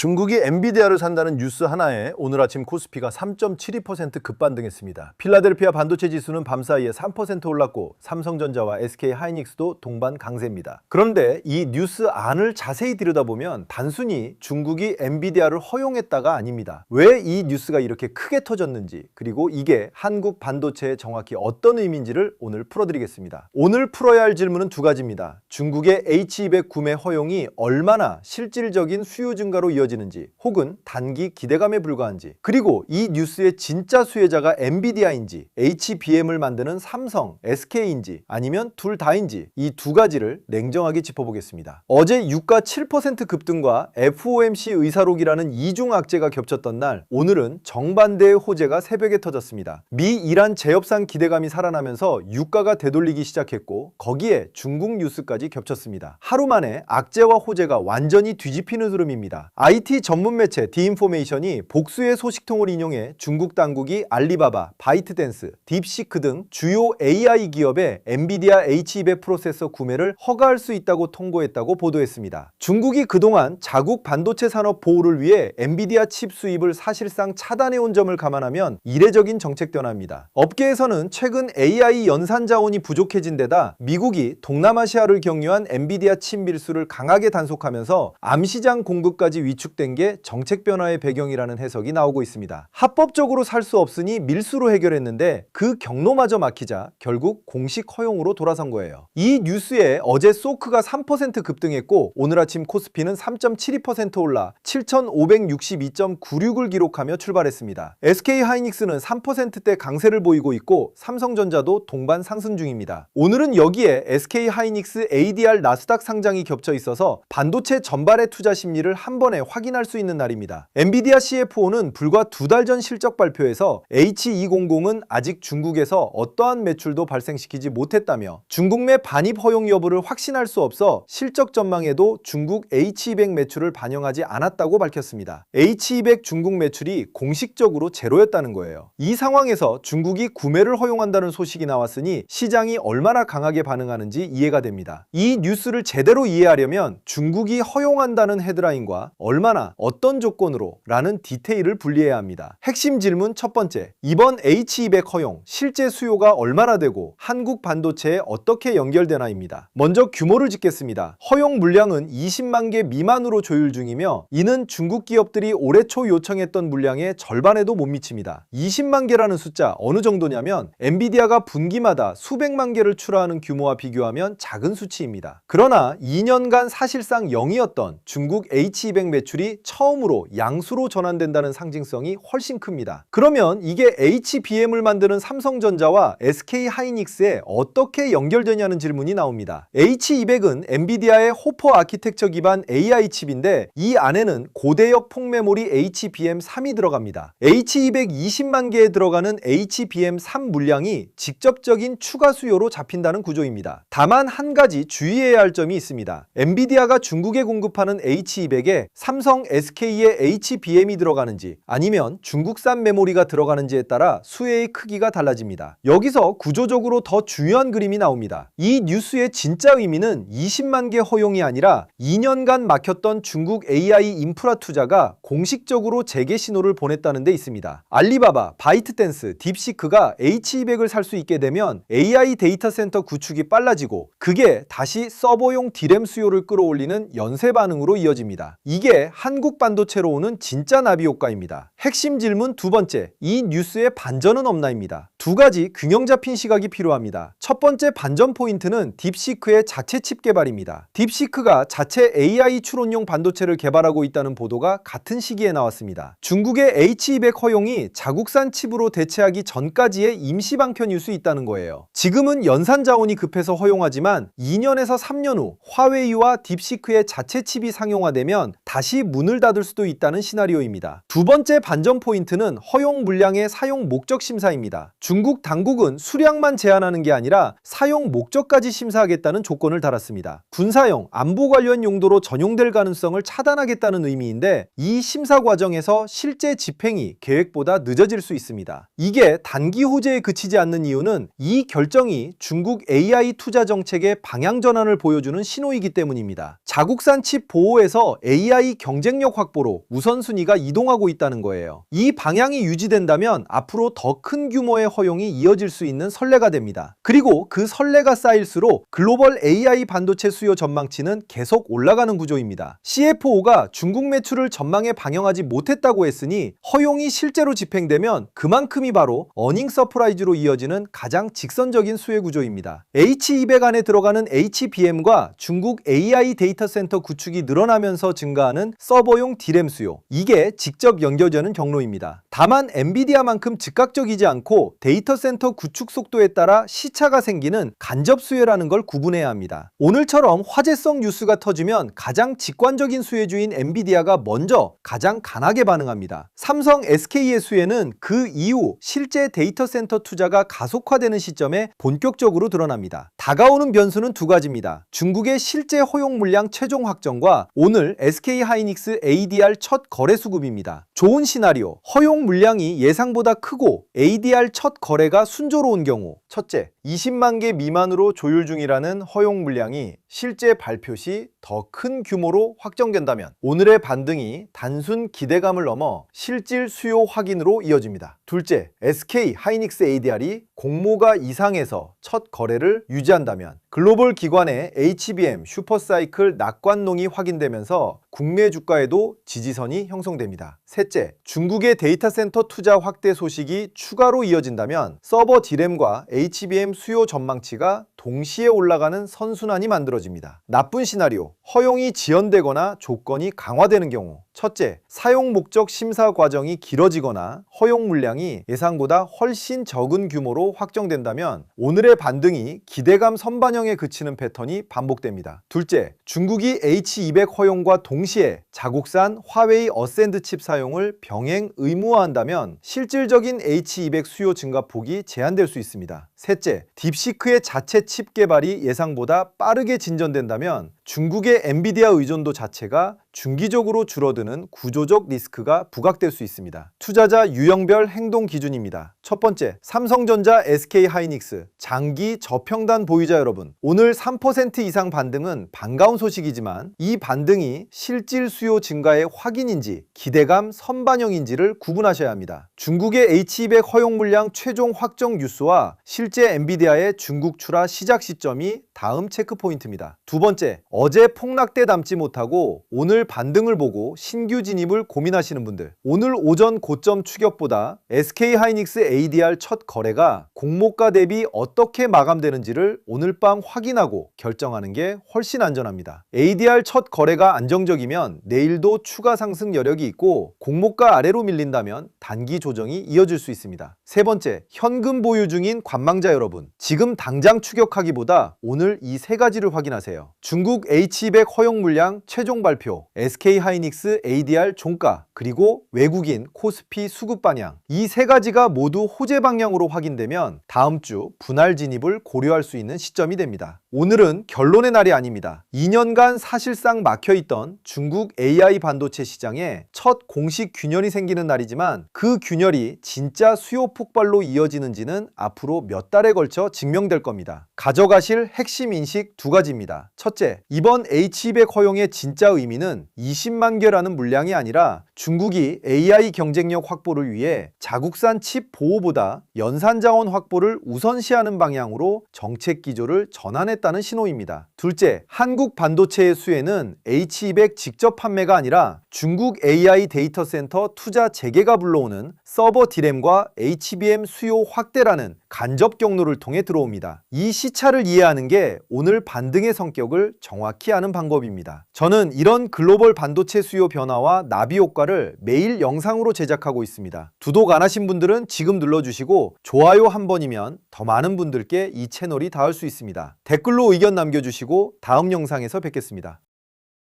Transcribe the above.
중국이 엔비디아를 산다는 뉴스 하나에 오늘 아침 코스피가 3.72% 급반등했습니다. 필라델피아 반도체 지수는 밤사이에 3% 올랐고 삼성전자와 SK하이닉스도 동반 강세입니다. 그런데 이 뉴스 안을 자세히 들여다보면 단순히 중국이 엔비디아를 허용했다가 아닙니다. 왜 이 뉴스가 이렇게 크게 터졌는지, 그리고 이게 한국 반도체에 정확히 어떤 의미인지를 오늘 풀어드리겠습니다. 오늘 풀어야 할 질문은 두 가지입니다. 중국의 H200 구매 허용이 얼마나 실질적인 수요 증가로 이어지는지, 혹은 단기 기대감에 불과한지, 그리고 이 뉴스의 진짜 수혜자가 엔비디아인지, HBM을 만드는 삼성, SK인지, 아니면 둘 다인지, 이 두 가지를 냉정하게 짚어보겠습니다. 어제 유가 7% 급등과 FOMC 의사록이라는 이중 악재가 겹쳤던 날, 오늘은 정반대의 호재가 새벽에 터졌습니다. 미 이란 재협상 기대감이 살아나면서 유가가 되돌리기 시작했고, 거기에 중국 뉴스까지 겹쳤습니다. 하루 만에 악재와 호재가 완전히 뒤집히는 흐름입니다. IT 전문 매체 디인포메이션이 복수의 소식통을 인용해 중국 당국이 알리바바, 바이트댄스, 딥시크 등 주요 AI 기업의 엔비디아 H200 프로세서 구매를 허가할 수 있다고 통보했다고 보도했습니다. 중국이 그동안 자국 반도체 산업 보호를 위해 엔비디아 칩 수입을 사실상 차단해온 점을 감안하면 이례적인 정책 변화입니다. 업계에서는 최근 AI 연산 자원이 부족해진 데다 미국이 동남아시아를 경유한 엔비디아 칩 밀수를 강하게 단속하면서 암시장 공급까지 위축된 게 정책 변화의 배경이라는 해석이 나오고 있습니다. 합법적으로 살 수 없으니 밀수로 해결했는데 그 경로마저 막히자 결국 공식 허용으로 돌아선 거예요. 이 뉴스에 어제 소크가 3% 급등했고 오늘 아침 코스피는 3.72% 올라 7,562.96을 기록하며 출발했습니다. SK하이닉스는 3%대 강세를 보이고 있고 삼성전자도 동반 상승 중입니다. 오늘은 여기에 SK하이닉스 ADR 나스닥 상장이 겹쳐 있어서 반도체 전반의 투자 심리를 한 번에 확인할 수 있는 날입니다. 엔비디아 CFO는 불과 2달 전 실적 발표에서 H200은 아직 중국에서 어떠한 매출도 발생시키지 못했다며 중국 내 반입 허용 여부를 확신할 수 없어 실적 전망에도 중국 H200 매출을 반영하지 않았다고 밝혔습니다. H200 중국 매출이 공식적으로 제로였다는 거예요. 이 상황에서 중국이 구매를 허용한다는 소식이 나왔으니 시장이 얼마나 강하게 반응하는지 이해가 됩니다. 이 뉴스를 제대로 이해하려면 중국이 허용한다는 헤드라인과 얼마나 어떤 조건으로 라는 디테일을 분리해야 합니다. 핵심 질문 첫 번째, 이번 H200 허용 실제 수요가 얼마나 되고 한국 반도체에 어떻게 연결되나입니다. 먼저 규모를 짚겠습니다. 허용 물량은 20만 개 미만으로 조율 중이며 이는 중국 기업들이 올해 초 요청했던 물량의 절반에도 못 미칩니다. 20만 개라는 숫자 어느 정도냐면 엔비디아가 분기마다 수백만 개를 출하하는 규모와 비교하면 작은 수치입니다. 그러나 2년간 사실상 0이었던 중국 H200 매출이 처음으로 양수로 전환된다는 상징성이 훨씬 큽니다. 그러면 이게 HBM을 만드는 삼성전자와 SK하이닉스에 어떻게 연결되냐는 질문이 나옵니다. H200은 엔비디아의 호퍼 아키텍처 기반 AI 칩인데 이 안에는 고대역 폭메모리 HBM3이 들어갑니다. H200 20만 개에 들어가는 HBM3 물량이 직접적인 추가 수요로 잡힌다는 구조입니다. 다만 한 가지 주의해야 할 점이 있습니다. 엔비디아가 중국에 공급하는 H200에 삼성, SK의 HBM이 들어가는지 아니면 중국산 메모리가 들어가는지에 따라 수혜의 크기가 달라집니다. 여기서 구조적으로 더 중요한 그림이 나옵니다. 이 뉴스의 진짜 의미는 20만 개 허용이 아니라 2년간 막혔던 중국 AI 인프라 투자가 공식적으로 재개 신호를 보냈다는 데 있습니다. 알리바바, 바이트댄스, 딥시크가 H200을 살 수 있게 되면 AI 데이터 센터 구축이 빨라지고 그게 다시 서버용 D램 수요를 끌어올리는 연쇄 반응으로 이어집니다. 이게 한국 반도체로 오는 진짜 나비 효과입니다. 핵심 질문 두 번째, 이 뉴스에 반전은 없나입니다. 두 가지 균형 잡힌 시각이 필요합니다. 첫 번째 반전 포인트는 딥시크의 자체 칩 개발입니다. 딥시크가 자체 AI 추론용 반도체를 개발하고 있다는 보도가 같은 시기에 나왔습니다. 중국의 H200 허용이 자국산 칩으로 대체하기 전까지의 임시 방편일 수 있다는 거예요. 지금은 연산 자원이 급해서 허용하지만 2년에서 3년 후 화웨이와 딥시크의 자체 칩이 상용화되면 다시 문을 닫을 수도 있다는 시나리오입니다. 두 번째 관전 포인트는 허용 물량의 사용 목적 심사입니다. 중국 당국은 수량만 제한하는 게 아니라 사용 목적까지 심사하겠다는 조건을 달았습니다. 군사용, 안보 관련 용도로 전용될 가능성을 차단하겠다는 의미인데 이 심사 과정에서 실제 집행이 계획보다 늦어질 수 있습니다. 이게 단기 호재에 그치지 않는 이유는 이 결정이 중국 AI 투자 정책의 방향 전환을 보여주는 신호이기 때문입니다. 자국산 칩 보호에서 AI 경쟁력 확보로 우선순위가 이동하고 있다는 거예요. 이 방향이 유지된다면 앞으로 더 큰 규모의 허용이 이어질 수 있는 선례가 됩니다. 그리고 그 선례가 쌓일수록 글로벌 AI 반도체 수요 전망치는 계속 올라가는 구조입니다. CFO가 중국 매출을 전망에 반영하지 못했다고 했으니 허용이 실제로 집행되면 그만큼이 바로 어닝 서프라이즈로 이어지는 가장 직선적인 수혜 구조입니다. H200 안에 들어가는 HBM과 중국 AI 데이터 센터 구축이 늘어나면서 증가하는 서버용 D램 수요, 이게 직접 연결되는 경로입니다. 다만 엔비디아만큼 즉각적이지 않고 데이터 센터 구축 속도에 따라 시차가 생기는 간접 수혜라는 걸 구분해야 합니다. 오늘처럼 화제성 뉴스가 터지면 가장 직관적인 수혜주인 엔비디아가 먼저 가장 강하게 반응합니다. 삼성, SK의 수혜는 그 이후 실제 데이터 센터 투자가 가속화되는 시점에 본격적으로 드러납니다. 다가오는 변수는 두 가지입니다. 중국의 실제 허용 물량 최종 확정과 오늘 SK하이닉스 ADR 첫 거래 수급입니다. 좋은 시나리오, 허용 물량이 예상보다 크고 ADR 첫 거래가 순조로운 경우, 첫째, 20만 개 미만으로 조율 중이라는 허용 물량이 실제 발표 시 더 큰 규모로 확정된다면 오늘의 반등이 단순 기대감을 넘어 실질 수요 확인으로 이어집니다. 둘째, SK하이닉스 ADR이 공모가 이상에서 첫 거래를 유지한다면 글로벌 기관의 HBM 슈퍼사이클 낙관론이 확인되면서 국내 주가에도 지지선이 형성됩니다. 셋째, 중국의 데이터 센터 투자 확대 소식이 추가로 이어진다면 서버 D램과 HBM 수요 전망치가 동시에 올라가는 선순환이 만들어집니다. 나쁜 시나리오, 허용이 지연되거나 조건이 강화되는 경우, 첫째, 사용 목적 심사 과정이 길어지거나 허용 물량이 예상보다 훨씬 적은 규모로 확정된다면 오늘의 반등이 기대감 선반영에 그치는 패턴이 반복됩니다. 둘째, 중국이 H200 허용과 동시에 자국산 화웨이 어센드 칩 사용을 병행 의무화한다면 실질적인 H200 수요 증가폭이 제한될 수 있습니다. 셋째, 딥시크의 자체 칩 개발이 예상보다 빠르게 진전된다면 중국의 엔비디아 의존도 자체가 중기적으로 줄어드는 구조적 리스크가 부각될 수 있습니다. 투자자 유형별 행동 기준입니다. 첫 번째, 삼성전자, SK하이닉스, 장기 저평단 보유자 여러분, 오늘 3% 이상 반등은 반가운 소식이지만 이 반등이 실질 수요 증가의 확인인지 기대감 선반영인지를 구분하셔야 합니다. 중국의 H200 허용 물량 최종 확정 뉴스와 실제 엔비디아의 중국 출하 시작 시점이 다음 체크 포인트입니다. 두 번째, 어제 폭락 때 담지 못하고 오늘 반등을 보고 신규 진입을 고민하시는 분들, 오늘 오전 고점 추격보다 SK하이닉스 ADR 첫 거래가 공모가 대비 어떻게 마감되는지를 오늘 밤 확인하고 결정하는 게 훨씬 안전합니다. ADR 첫 거래가 안정적이면 내일도 추가 상승 여력이 있고 공모가 아래로 밀린다면 단기 조정이 이어질 수 있습니다. 세 번째, 현금 보유 중인 관망자 여러분, 지금 당장 추격하기보다 오늘 이 세 가지를 확인하세요. 중국 H200 허용 물량 최종 발표, SK하이닉스 ADR 종가, 그리고 외국인 코스피 수급 반향, 이 세 가지가 모두 호재 방향으로 확인되면 다음 주 분할 진입을 고려할 수 있는 시점이 됩니다. 오늘은 결론의 날이 아닙니다. 2년간 사실상 막혀있던 중국 AI 반도체 시장에 첫 공식 균열이 생기는 날이지만 그 균열이 진짜 수요 폭발로 이어지는지는 앞으로 몇 달에 걸쳐 증명될 겁니다. 가져가실 핵심 인식 두 가지입니다. 첫째, 이번 H200 허용의 진짜 의미는 20만 개라는 물량이 아니라 중국이 AI 경쟁력 확보를 위해 자국산 칩 보호보다 연산 자원 확보를 우선시하는 방향으로 정책 기조를 전환했다는 신호입니다. 둘째, 한국 반도체의 수혜는 H200 직접 판매가 아니라 중국 AI 데이터 센터 투자 재개가 불러오는 서버 D램과 HBM 수요 확대라는 간접 경로를 통해 들어옵니다. 이 시차를 이해하는 게 오늘 반등의 성격을 정확히 아는 방법입니다. 저는 이런 글로벌 반도체 수요 변화와 나비 효과를 매일 영상으로 제작하고 있습니다. 구독 안 하신 분들은 지금 눌러주시고 좋아요 한 번이면 더 많은 분들께 이 채널이 닿을 수 있습니다. 댓글로 의견 남겨주시고 다음 영상에서 뵙겠습니다.